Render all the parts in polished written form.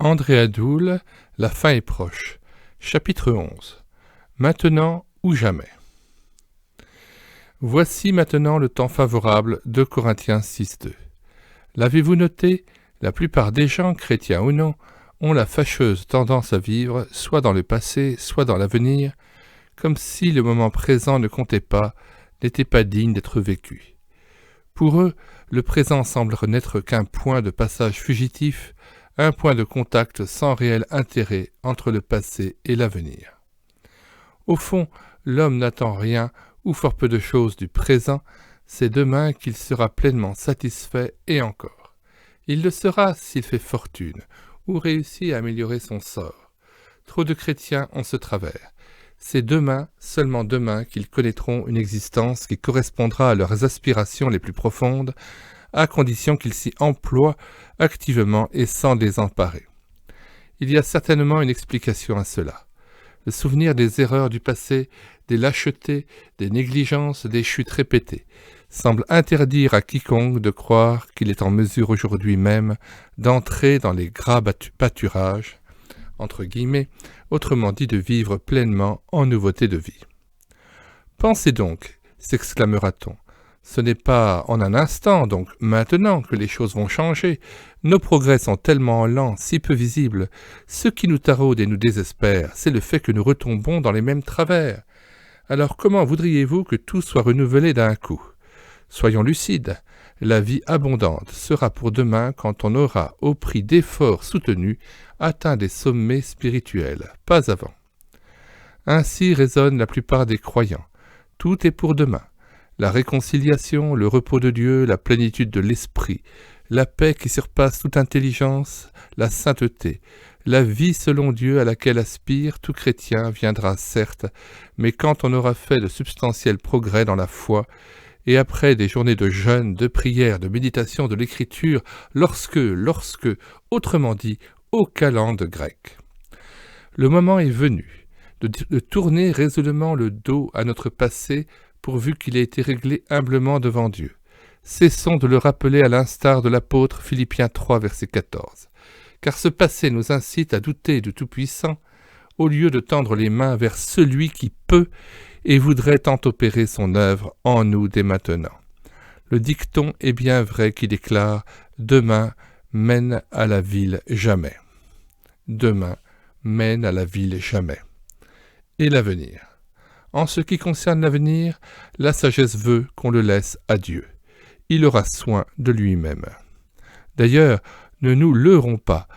André Adoul, la fin est proche. Chapitre 11. Maintenant ou jamais. Voici maintenant le temps favorable, 2 Corinthiens 6:2. L'avez-vous noté? La plupart des gens, chrétiens ou non, ont la fâcheuse tendance à vivre soit dans le passé, soit dans l'avenir, comme si le moment présent ne comptait pas, n'était pas digne d'être vécu. Pour eux, le présent semble n'être qu'un point de passage fugitif, un point de contact sans réel intérêt entre le passé et l'avenir. Au fond, l'homme n'attend rien ou fort peu de choses du présent, c'est demain qu'il sera pleinement satisfait et encore. Il le sera s'il fait fortune ou réussit à améliorer son sort. Trop de chrétiens ont ce travers. C'est demain, seulement demain, qu'ils connaîtront une existence qui correspondra à leurs aspirations les plus profondes, à condition qu'ils s'y emploient activement et sans désemparer. Il y a certainement une explication à cela. Le souvenir des erreurs du passé, des lâchetés, des négligences, des chutes répétées, semble interdire à quiconque de croire qu'il est en mesure aujourd'hui même d'entrer dans les gras pâturages, entre guillemets, autrement dit de vivre pleinement en nouveauté de vie. Pensez donc, s'exclamera-t-on, ce n'est pas en un instant, donc maintenant, que les choses vont changer. Nos progrès sont tellement lents, si peu visibles. Ce qui nous taraude et nous désespère, c'est le fait que nous retombons dans les mêmes travers. Alors comment voudriez-vous que tout soit renouvelé d'un coup? Soyons lucides, la vie abondante sera pour demain quand on aura, au prix d'efforts soutenus, atteint des sommets spirituels, pas avant. Ainsi raisonnent la plupart des croyants. Tout est pour demain. La réconciliation, le repos de Dieu, la plénitude de l'esprit, la paix qui surpasse toute intelligence, la sainteté, la vie selon Dieu à laquelle aspire tout chrétien viendra certes, mais quand on aura fait de substantiels progrès dans la foi, et après des journées de jeûne, de prière, de méditation de l'écriture, lorsque, autrement dit, au calende grec. Le moment est venu de tourner résolument le dos à notre passé, pourvu qu'il ait été réglé humblement devant Dieu. Cessons de le rappeler à l'instar de l'apôtre Philippiens 3, verset 14. Car ce passé nous incite à douter du Tout-Puissant, au lieu de tendre les mains vers celui qui peut et voudrait tant opérer son œuvre en nous dès maintenant. Le dicton est bien vrai qui déclare « Demain mène à la ville jamais ». Demain mène à la ville jamais. Et l'avenir. En ce qui concerne l'avenir, la sagesse veut qu'on le laisse à Dieu. Il aura soin de lui-même. D'ailleurs, ne nous leurrons pas.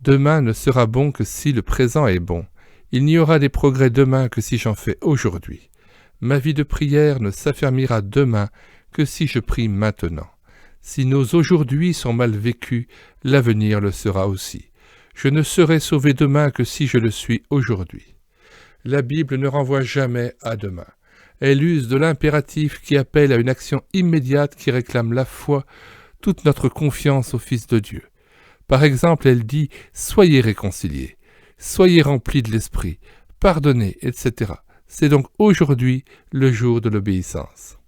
Demain ne sera bon que si le présent est bon. Il n'y aura des progrès demain que si j'en fais aujourd'hui. Ma vie de prière ne s'affermira demain que si je prie maintenant. Si nos aujourd'hui sont mal vécus, l'avenir le sera aussi. Je ne serai sauvé demain que si je le suis aujourd'hui. La Bible ne renvoie jamais à demain. Elle use de l'impératif qui appelle à une action immédiate qui réclame la foi, toute notre confiance au Fils de Dieu. Par exemple, elle dit « Soyez réconciliés, soyez remplis de l'Esprit, pardonnez, etc. » C'est donc aujourd'hui le jour de l'obéissance.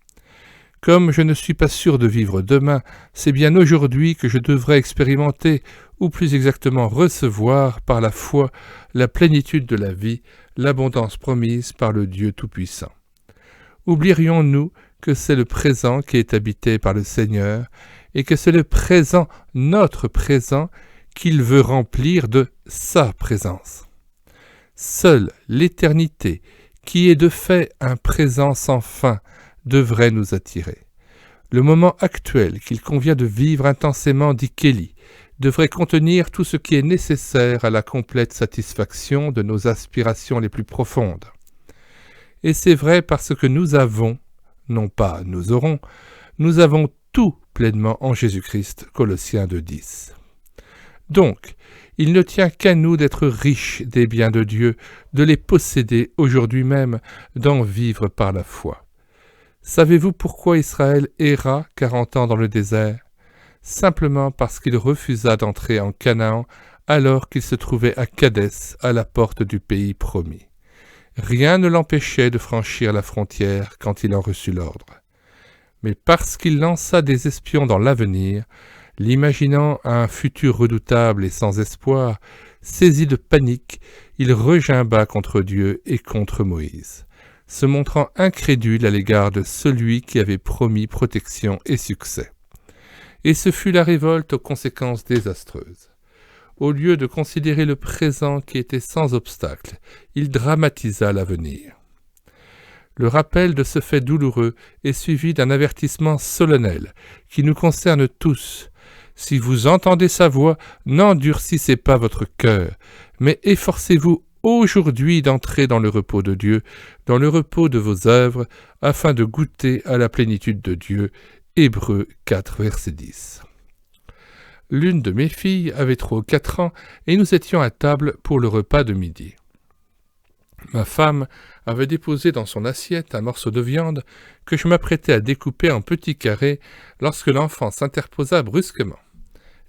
Comme je ne suis pas sûr de vivre demain, c'est bien aujourd'hui que je devrais expérimenter, ou plus exactement recevoir par la foi, la plénitude de la vie, l'abondance promise par le Dieu Tout-Puissant. Oublierions-nous que c'est le présent qui est habité par le Seigneur, et que c'est le présent, notre présent, qu'il veut remplir de sa présence. Seule l'éternité, qui est de fait un présent sans fin, devrait nous attirer. Le moment actuel qu'il convient de vivre intensément, dit Kelly, devrait contenir tout ce qui est nécessaire à la complète satisfaction de nos aspirations les plus profondes. Et c'est vrai parce que nous avons, non pas nous aurons, nous avons tout pleinement en Jésus-Christ, Colossiens 2:10. Donc, il ne tient qu'à nous d'être riches des biens de Dieu, de les posséder aujourd'hui même, d'en vivre par la foi. Savez-vous pourquoi Israël erra 40 ans dans le désert? Simplement parce qu'il refusa d'entrer en Canaan alors qu'il se trouvait à Kadès, à la porte du pays promis. Rien ne l'empêchait de franchir la frontière quand il en reçut l'ordre. Mais parce qu'il lança des espions dans l'avenir, L'imaginant un futur redoutable et sans espoir, saisi de panique, il regimba contre Dieu et contre Moïse, se montrant incrédule à l'égard de celui qui avait promis protection et succès. Et ce fut la révolte aux conséquences désastreuses. Au lieu de considérer le présent qui était sans obstacle, il dramatisa l'avenir. Le rappel de ce fait douloureux est suivi d'un avertissement solennel qui nous concerne tous. Si vous entendez sa voix, n'endurcissez pas votre cœur, mais efforcez-vous aujourd'hui d'entrer dans le repos de Dieu, dans le repos de vos œuvres, afin de goûter à la plénitude de Dieu. Hébreux 4, verset 10. L'une de mes filles avait 3 ou 4 ans et nous étions à table pour le repas de midi. Ma femme avait déposé dans son assiette un morceau de viande que je m'apprêtais à découper en petits carrés lorsque l'enfant s'interposa brusquement.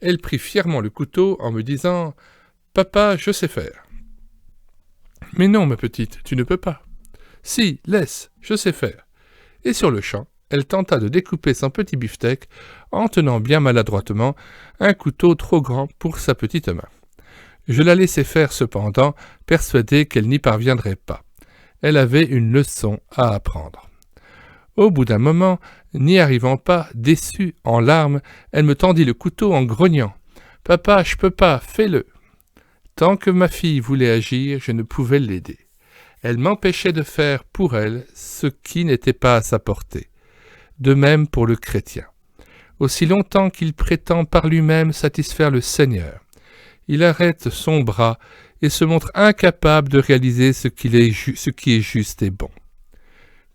Elle prit fièrement le couteau en me disant « Papa, je sais faire. »« Mais non, ma petite, tu ne peux pas. »« Si, laisse, je sais faire. » Et sur le champ, elle tenta de découper son petit beefsteak en tenant bien maladroitement un couteau trop grand pour sa petite main. Je la laissai faire cependant, persuadée qu'elle n'y parviendrait pas. Elle avait une leçon à apprendre. Au bout d'un moment, n'y arrivant pas, déçue, en larmes, elle me tendit le couteau en grognant. « Papa, je peux pas, fais-le !» Tant que ma fille voulait agir, je ne pouvais l'aider. Elle m'empêchait de faire pour elle ce qui n'était pas à sa portée. De même pour le chrétien. Aussi longtemps qu'il prétend par lui-même satisfaire le Seigneur, il arrête son bras et se montre incapable de réaliser ce qui est juste et bon.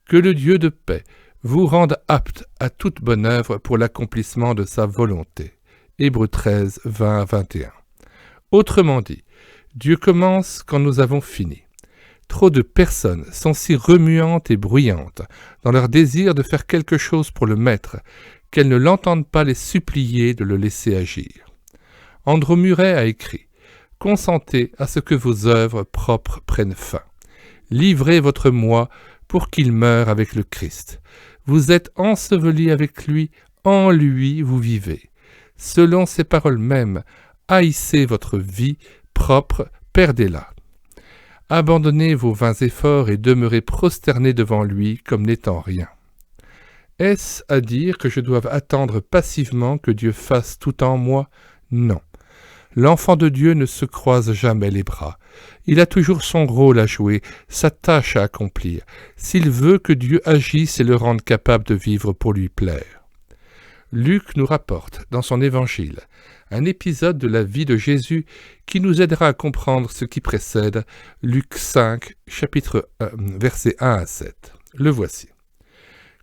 Que le Dieu de paix vous rende apte à toute bonne œuvre pour l'accomplissement de sa volonté. Hébreux 13, 20 à 21. Autrement dit, Dieu commence quand nous avons fini. Trop de personnes sont si remuantes et bruyantes dans leur désir de faire quelque chose pour le Maître qu'elles ne l'entendent pas les supplier de le laisser agir. Andrew Murray a écrit « Consentez à ce que vos œuvres propres prennent fin. Livrez votre moi pour qu'il meure avec le Christ. Vous êtes ensevelis avec lui, en lui vous vivez. Selon ces paroles mêmes, haïssez votre vie propre, perdez-la. Abandonnez vos vains efforts et demeurez prosternés devant lui comme n'étant rien. Est-ce à dire que je doive attendre passivement que Dieu fasse tout en moi? Non. L'enfant de Dieu ne se croise jamais les bras. Il a toujours son rôle à jouer, sa tâche à accomplir, s'il veut que Dieu agisse et le rende capable de vivre pour lui plaire. Luc nous rapporte, dans son évangile, un épisode de la vie de Jésus qui nous aidera à comprendre ce qui précède, Luc 5, chapitre 1, versets 1 à 7. Le voici.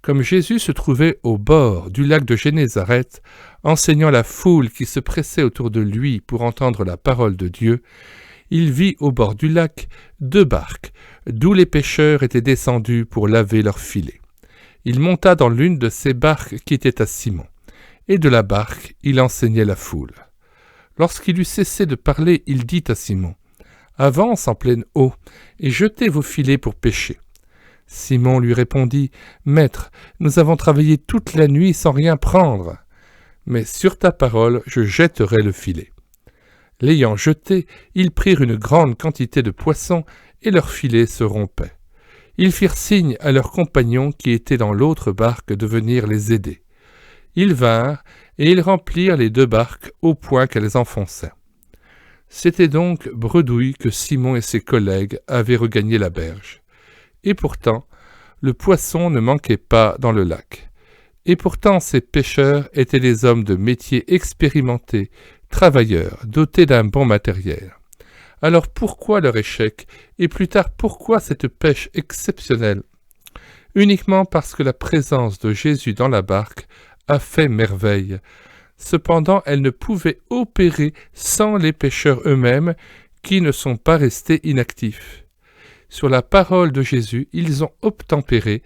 Comme Jésus se trouvait au bord du lac de Génézareth, enseignant la foule qui se pressait autour de lui pour entendre la parole de Dieu, il vit au bord du lac 2 barques, d'où les pêcheurs étaient descendus pour laver leurs filets. Il monta dans l'une de ces barques qui était à Simon, et de la barque il enseignait la foule. Lorsqu'il eut cessé de parler, il dit à Simon, « Avance en pleine eau, et jetez vos filets pour pêcher. » Simon lui répondit, « Maître, nous avons travaillé toute la nuit sans rien prendre, mais sur ta parole je jetterai le filet. » L'ayant jeté, ils prirent une grande quantité de poissons, et leur filet se rompait. Ils firent signe à leurs compagnons qui étaient dans l'autre barque de venir les aider. Ils vinrent, et ils remplirent les 2 barques au point qu'elles enfonçaient. C'était donc bredouille que Simon et ses collègues avaient regagné la berge. Et pourtant, le poisson ne manquait pas dans le lac. Et pourtant, ces pêcheurs étaient des hommes de métier expérimentés, travailleurs, dotés d'un bon matériel. Alors pourquoi leur échec, et plus tard pourquoi cette pêche exceptionnelle? Uniquement parce que la présence de Jésus dans la barque a fait merveille. Cependant, elle ne pouvait opérer sans les pêcheurs eux-mêmes qui ne sont pas restés inactifs. Sur la parole de Jésus, ils ont obtempéré,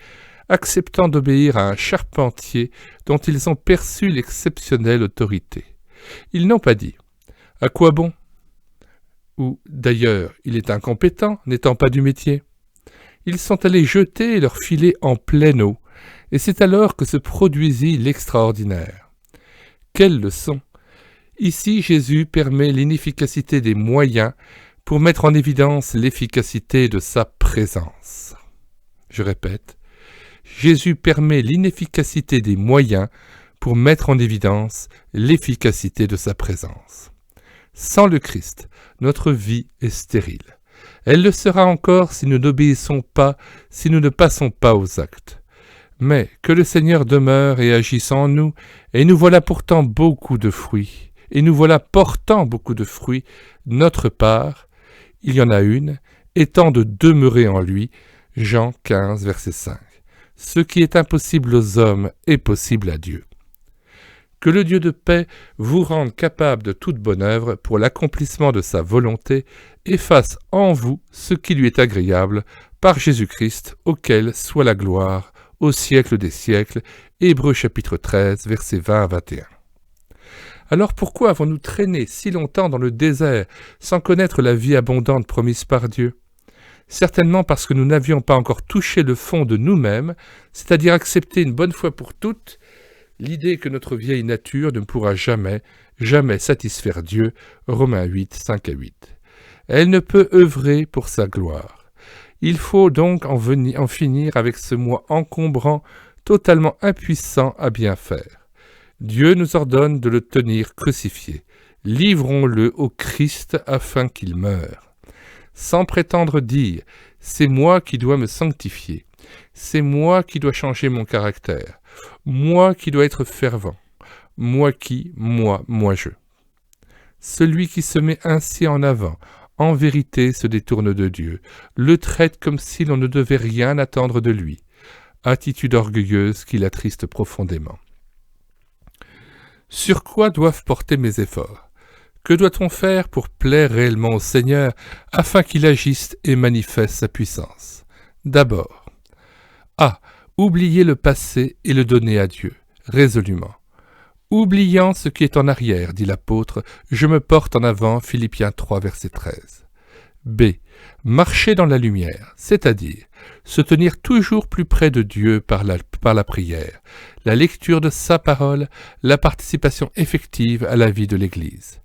acceptant d'obéir à un charpentier dont ils ont perçu l'exceptionnelle autorité. Ils n'ont pas dit « À quoi bon ?» ou « D'ailleurs, il est incompétent, n'étant pas du métier. » Ils sont allés jeter leur filet en pleine eau, et c'est alors que se produisit l'extraordinaire. Quelle leçon! Ici, Jésus permet l'inefficacité des moyens pour mettre en évidence l'efficacité de sa présence. Je répète, Jésus permet l'inefficacité des moyens pour mettre en évidence l'efficacité de sa présence. Sans le Christ, notre vie est stérile. Elle le sera encore si nous n'obéissons pas, si nous ne passons pas aux actes. Mais que le Seigneur demeure et agisse en nous, et nous voilà pourtant beaucoup de fruits, et nous voilà portant beaucoup de fruits, notre part, il y en a une, étant de demeurer en lui, Jean 15, verset 5. Ce qui est impossible aux hommes est possible à Dieu. Que le Dieu de paix vous rende capable de toute bonne œuvre pour l'accomplissement de sa volonté et fasse en vous ce qui lui est agréable, par Jésus-Christ, auquel soit la gloire au siècle des siècles. Hébreux chapitre 13, versets 20 à 21. Alors pourquoi avons-nous traîné si longtemps dans le désert sans connaître la vie abondante promise par Dieu ? Certainement parce que nous n'avions pas encore touché le fond de nous-mêmes, c'est-à-dire accepté une bonne fois pour toutes l'idée que notre vieille nature ne pourra jamais satisfaire Dieu, Romains 8, 5 à 8. Elle ne peut œuvrer pour sa gloire. Il faut donc en finir avec ce moi encombrant, totalement impuissant à bien faire. Dieu nous ordonne de le tenir crucifié. Livrons-le au Christ afin qu'il meure. Sans prétendre dire « c'est moi qui dois me sanctifier, c'est moi qui dois changer mon caractère, moi qui dois être fervent, moi je ». Celui qui se met ainsi en avant, en vérité se détourne de Dieu, le traite comme si l'on ne devait rien attendre de lui, attitude orgueilleuse qui l'attriste profondément. Sur quoi doivent porter mes efforts ? Que doit-on faire pour plaire réellement au Seigneur afin qu'il agisse et manifeste sa puissance ? D'abord, oublier le passé et le donner à Dieu, résolument. Oubliant ce qui est en arrière, dit l'apôtre, je me porte en avant, Philippiens 3, verset 13. B. Marcher dans la lumière, c'est-à-dire se tenir toujours plus près de Dieu par la prière, la lecture de sa parole, la participation effective à la vie de l'Église.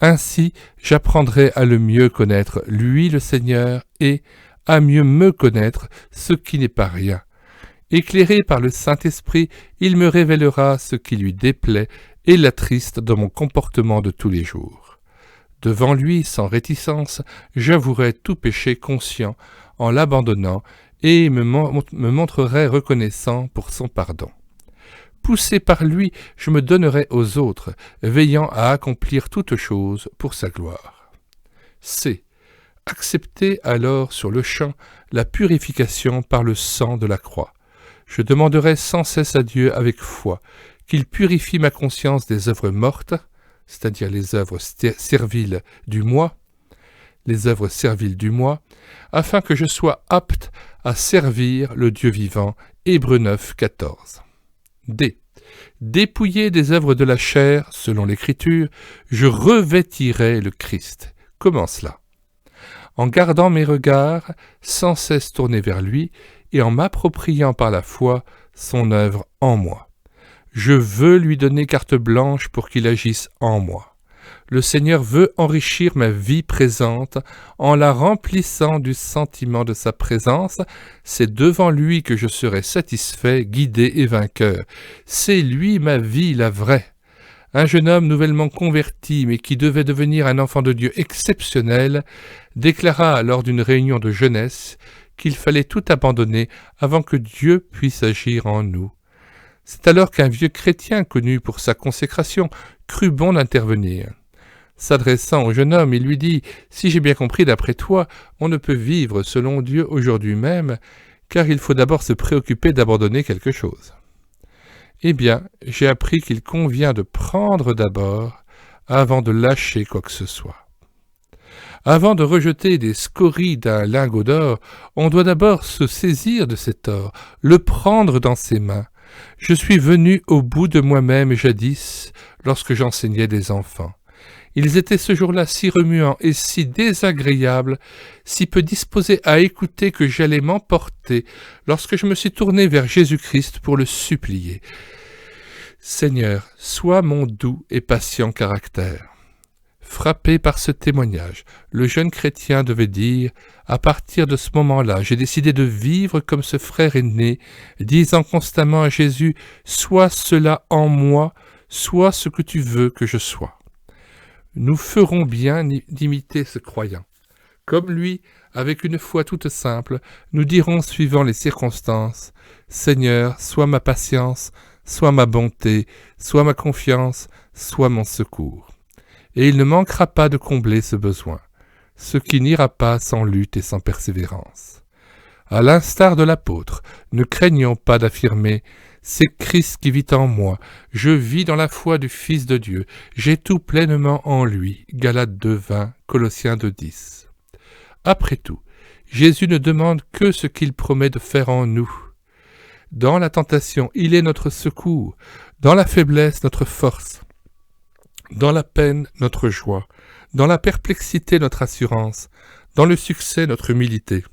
Ainsi, j'apprendrai à le mieux connaître, lui le Seigneur, et à mieux me connaître, ce qui n'est pas rien. Éclairé par le Saint-Esprit, il me révélera ce qui lui déplaît et l'attriste dans mon comportement de tous les jours. Devant lui, sans réticence, j'avouerai tout péché conscient en l'abandonnant et me montrerai reconnaissant pour son pardon. Poussé par lui, je me donnerai aux autres, veillant à accomplir toutes choses pour sa gloire. C. Accepter alors sur le champ la purification par le sang de la croix. Je demanderai sans cesse à Dieu avec foi qu'il purifie ma conscience des œuvres mortes, c'est-à-dire les œuvres serviles du moi, afin que je sois apte à servir le Dieu vivant. Hébreux 9, 14. D. Dépouillé des œuvres de la chair, selon l'Écriture, je revêtirai le Christ. Comment cela ? En gardant mes regards sans cesse tournés vers lui et en m'appropriant par la foi son œuvre en moi. Je veux lui donner carte blanche pour qu'il agisse en moi. Le Seigneur veut enrichir ma vie présente en la remplissant du sentiment de sa présence. C'est devant lui que je serai satisfait, guidé et vainqueur. C'est lui ma vie, la vraie. Un jeune homme nouvellement converti, mais qui devait devenir un enfant de Dieu exceptionnel, déclara lors d'une réunion de jeunesse qu'il fallait tout abandonner avant que Dieu puisse agir en nous. C'est alors qu'un vieux chrétien connu pour sa consécration crut bon d'intervenir. S'adressant au jeune homme, il lui dit « Si j'ai bien compris d'après toi, on ne peut vivre selon Dieu aujourd'hui même, car il faut d'abord se préoccuper d'abandonner quelque chose. » Eh bien, j'ai appris qu'il convient de prendre d'abord avant de lâcher quoi que ce soit. Avant de rejeter des scories d'un lingot d'or, on doit d'abord se saisir de cet or, le prendre dans ses mains. Je suis venu au bout de moi-même jadis, lorsque j'enseignais des enfants. Ils étaient ce jour-là si remuants et si désagréables, si peu disposés à écouter que j'allais m'emporter lorsque je me suis tourné vers Jésus-Christ pour le supplier. Seigneur, sois mon doux et patient caractère. Frappé par ce témoignage, le jeune chrétien devait dire « À partir de ce moment-là, j'ai décidé de vivre comme ce frère aîné, disant constamment à Jésus « Sois cela en moi, sois ce que tu veux que je sois. » Nous ferons bien d'imiter ce croyant. Comme lui, avec une foi toute simple, nous dirons suivant les circonstances « Seigneur, sois ma patience, sois ma bonté, sois ma confiance, sois mon secours. » Et il ne manquera pas de combler ce besoin, ce qui n'ira pas sans lutte et sans persévérance. À l'instar de l'apôtre, ne craignons pas d'affirmer « C'est Christ qui vit en moi, je vis dans la foi du Fils de Dieu, j'ai tout pleinement en lui. » Galates 2:20, Colossiens 2:10. Après tout, Jésus ne demande que ce qu'il promet de faire en nous. Dans la tentation, il est notre secours, dans la faiblesse, notre force. Dans la peine, notre joie, dans la perplexité, notre assurance, dans le succès, notre humilité.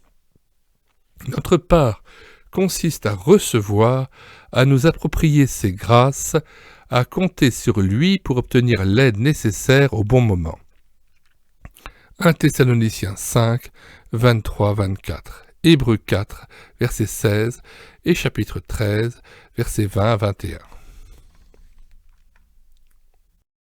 Notre part consiste à recevoir, à nous approprier ses grâces, à compter sur lui pour obtenir l'aide nécessaire au bon moment. 1 Thessaloniciens 5, 23-24, Hébreux 4, verset 16 et chapitre 13, versets 20 à 21.